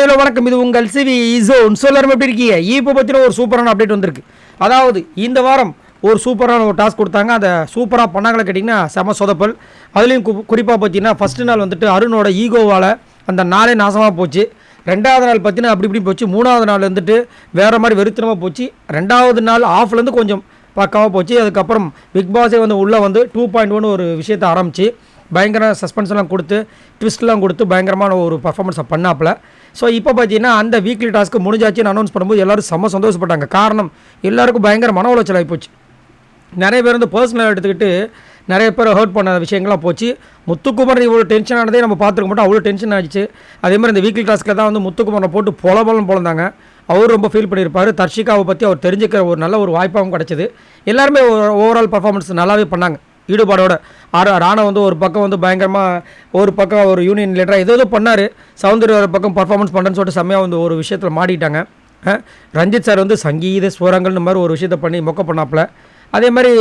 Hello வணக்கம், இது உங்கள் சிவி ஜோன். எல்லாரும் எப்படி இருக்கீங்க? இப்போ பற்றின ஒரு சூப்பரான அப்டேட் வந்திருக்கு. அதாவது இந்த வாரம் ஒரு சூப்பரான ஒரு டாஸ்க் கொடுத்தாங்க. அதை சூப்பராக பண்ணாங்களே கேட்டிங்கன்னா செம சொதப்பல். அதுலேயும் குறிப்பாக பார்த்தீங்கன்னா ஃபஸ்ட்டு நாள் வந்துட்டு அருணோட ஈகோவால் அந்த நாளே நாசமாக போச்சு. ரெண்டாவது நாள் பார்த்தீங்கன்னா அப்படி இப்படி போச்சு. மூணாவது நாள் வந்துட்டு வேறு மாதிரி வெறுத்தனமாக போச்சு. ரெண்டாவது நாள் ஆஃப்லேருந்து கொஞ்சம் பக்காவாக போச்சு. அதுக்கப்புறம் பிக் பாஸே வந்து உள்ளே வந்து 2.1 ஒரு விஷயத்தை ஆரம்பித்து பயங்கர சஸ்பென்ஸ்லாம் கொடுத்து ட்விஸ்ட்லாம் கொடுத்து பயங்கரமான ஒரு பர்ஃபார்மன்ஸை பண்ணாப்பில். ஸோ இப்போ பார்த்தீங்கன்னா அந்த வீக்லி டாஸ்க்கு முடிஞ்சாச்சுன்னு அனௌன்ஸ் பண்ணும்போது எல்லோரும் செம்ம சந்தோஷப்பட்டாங்க. காரணம் எல்லாருக்கும் பயங்கர மன உளைச்சல் ஆகிப்போச்சு. நிறைய பேர் வந்து பர்சனலாக எடுத்துக்கிட்டு நிறைய பேர் ஹர்ட் பண்ண விஷயங்கள்லாம் போச்சு. முத்துக்குமரன் இவ்வளோ டென்ஷன் ஆனதே நம்ம பார்த்துருக்க மாட்டோம். அவ்வளோ டென்ஷன் ஆகிடுச்சு. அதே மாதிரி இந்த வீக்லி டாஸ்க்கில் தான் வந்து முத்துக்குமரனை போட்டு பொலந்தாங்க. அவர் ரொம்ப ஃபீல் பண்ணியிருப்பார். தர்ஷிகாவை பற்றி அவர் தெரிஞ்சுக்கிற ஒரு நல்ல ஒரு வாய்ப்பாகவும் கிடச்சிது. எல்லாருமே ஓவரால் பர்ஃபார்மன்ஸ் நல்லாவே பண்ணாங்க ஈடுபாடோட. ராணா வந்து ஒரு பக்கம் வந்து பயங்கரமாக ஒரு பக்கம் ஒரு யூனியன் லீடராக ஏதோ பண்ணார். சௌந்தர்யா ஒரு பக்கம் பர்ஃபார்மன்ஸ் பண்ணுறேன்னு சொல்லிட்டு செம்மையாக வந்து ஒரு விஷயத்தில் மாட்டிட்டாங்க. ரஞ்சித் சார் வந்து சங்கீத ஸ்வரங்கள்னு மாதிரி ஒரு விஷயத்தை பண்ணி மொக்க பண்ணாப்பில். அதே மாதிரி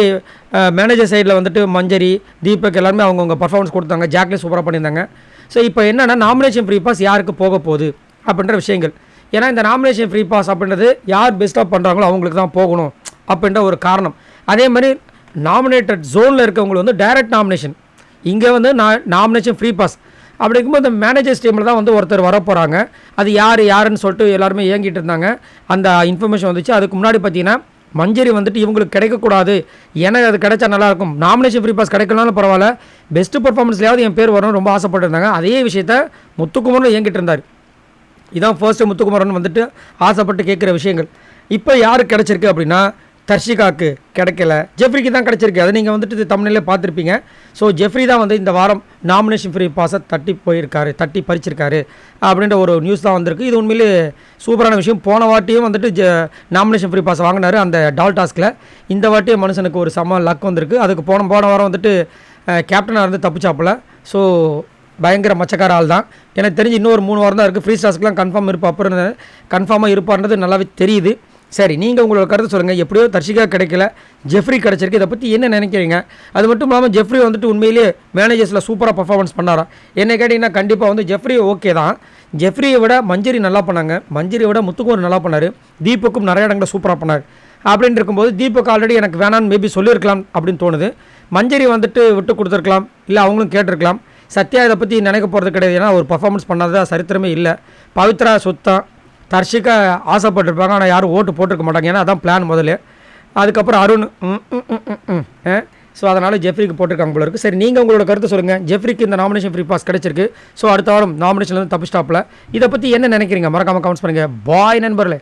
மேனேஜர் சைடில் வந்துட்டு மஞ்சரி தீபக் எல்லாருமே அவங்கவுங்க பர்ஃபார்மன்ஸ் கொடுத்தாங்க. ஜாக்லின் சூப்பராக பண்ணியிருந்தாங்க. ஸோ இப்போ என்னென்னா நாமினேஷன் ஃப்ரீ பாஸ் யாருக்கு போக போகுது அப்படின்ற விஷயங்கள். ஏன்னா இந்த நாமினேஷன் ஃப்ரீ பாஸ் அப்படின்றது யார் பெஸ்ட்டாக பண்ணுறாங்களோ அவங்களுக்கு தான் போகணும் அப்படின்ற ஒரு காரணம். அதே மாதிரி நாமினேட்டட் ஜோனில் இருக்கவங்க வந்து டைரக்ட் நாமினேஷன், இங்கே வந்து நாமினேஷன் ஃப்ரீ பாஸ். அப்படி இருக்கும்போது இந்த மேனேஜர்ஸ் டீமில் தான் வந்து ஒருத்தர் வரப்போகிறாங்க. அது யாருன்னு சொல்லிட்டு எல்லாருமே இயங்கிட்டு இருந்தாங்க. அந்த இன்ஃபர்மேஷன் வந்துச்சு. அதுக்கு முன்னாடி பார்த்தீங்கன்னா மஞ்சரி வந்துட்டு இவங்களுக்கு கிடைக்கக்கூடாது, எனக்கு அது கிடைச்சா நல்லாயிருக்கும், நாமினேஷன் ஃப்ரீ பாஸ் கிடைக்கலனாலும் பரவாயில்ல, பெஸ்ட்டு பர்ஃபார்மன்ஸ்லையாவது என் பேர் வரணும்னு ரொம்ப ஆசைப்பட்டுருந்தாங்க. அதே விஷயத்த முத்துக்குமரனும் இயங்கிட்டு இருந்தார். இதான் ஃபர்ஸ்ட்டு முத்துக்குமரன் வந்துட்டு ஆசைப்பட்டு கேட்குற விஷயங்கள். இப்போ யாருக்கு கிடச்சிருக்கு அப்படின்னா தர்ஷிகாவுக்கு கிடைக்கல, ஜெஃப்ரிக்கு தான் கிடச்சிருக்கு. அதை நீங்கள் வந்துட்டு தமிழ்நிலே பார்த்துருப்பீங்க. ஸோ ஜெஃப்ரி தான் வந்து இந்த வாரம் நாமினேஷன் ஃப்ரீ பாஸை தட்டி பறிச்சிருக்காரு அப்படின்ற ஒரு நியூஸ் தான் வந்திருக்கு. இது உண்மையிலே சூப்பரான விஷயம். போன வாட்டியும் வந்துட்டு நாமினேஷன் ஃப்ரீ பாஸ் வாங்கினார் அந்த டால் டாஸ்கில். இந்த வாட்டியும் மனுஷனுக்கு ஒரு செம லக் வந்திருக்கு. அதுக்கு போன வாரம் வந்துட்டு கேப்டனாக இருந்து தப்பிச்சாப்பில். ஸோ பயங்கர மச்சக்கார ஆள் தான். எனக்கு தெரிஞ்சு இன்னொரு 3 வாரம் தான் இருக்குது. ஃப்ரீ டாஸ்க்லாம் கன்ஃபார்மாக இருப்பார்ன்றது நல்லாவே தெரியுது. சரி, நீங்கள் உங்களோட கருத்து சொல்லுங்கள். எப்படியோ தர்ஷிகா கிடைக்கல, ஜெஃப்ரி கிடச்சிருக்கு. இதை பற்றி என்ன நினைக்கிறீங்க? அது மட்டும் இல்லாமல் ஜெஃப்ரி வந்துட்டு உண்மையிலேயே மேனேஜர்ஸில் சூப்பராக பர்ஃபார்மன்ஸ் பண்ணாரா? என்ன கேட்டிங்கன்னா கண்டிப்பாக வந்து ஜெஃப்ரி ஓகே தான். ஜெஃப்ரியை விட மஞ்சரி நல்லா பண்ணாங்க. மஞ்சரியை விட முத்துக்குமரன் நல்லா பண்ணார். தீபக்கும் நிறைய இடங்களில் சூப்பராக பண்ணார். அப்படின்னு இருக்கும்போது தீபக் ஆல்ரெடி எனக்கு வேணான்னு மேபி சொல்லியிருக்கலாம் அப்படின்னு தோணுது. மஞ்சரி வந்துட்டு விட்டு கொடுத்துருக்கலாம், இல்லை அவங்களும் கேட்டிருக்கலாம். சத்யா இதை பற்றி நினைக்க போகிறது கிடையாது. ஏன்னா ஒரு பர்ஃபார்மன்ஸ் பண்ணாததா சரித்திரமே இல்லை. பவித்ரா சுத்தம், தர்ஷிகா ஆசைப்பட்டிருப்பாங்க, ஆனால் யாரும் ஓட்டு போட்டிருக்க மாட்டாங்க. ஏன்னா அதான் பிளான் முதல்ல. அதுக்கப்புறம் அருண் ஸோ அதனால் ஜெஃப்ரிக்கு போட்டிருக்காங்க போல இருக்குது. சரி, நீங்கள் உங்களோட கருத்து சொல்லுங்கள். ஜெஃப்ரிக்கு இந்த நாமினேஷன் ஃப்ரீ பாஸ் கிடச்சிருக்கு. ஸோ அடுத்த வாரம் நாமினேஷன்லேருந்து தப்பு ஸ்டாப்பில். இதை பற்றி என்ன நினைக்கிறீங்க? மறக்காமல் கமெண்ட்ஸ் பண்ணுங்கள். பாய் நண்பர்களே.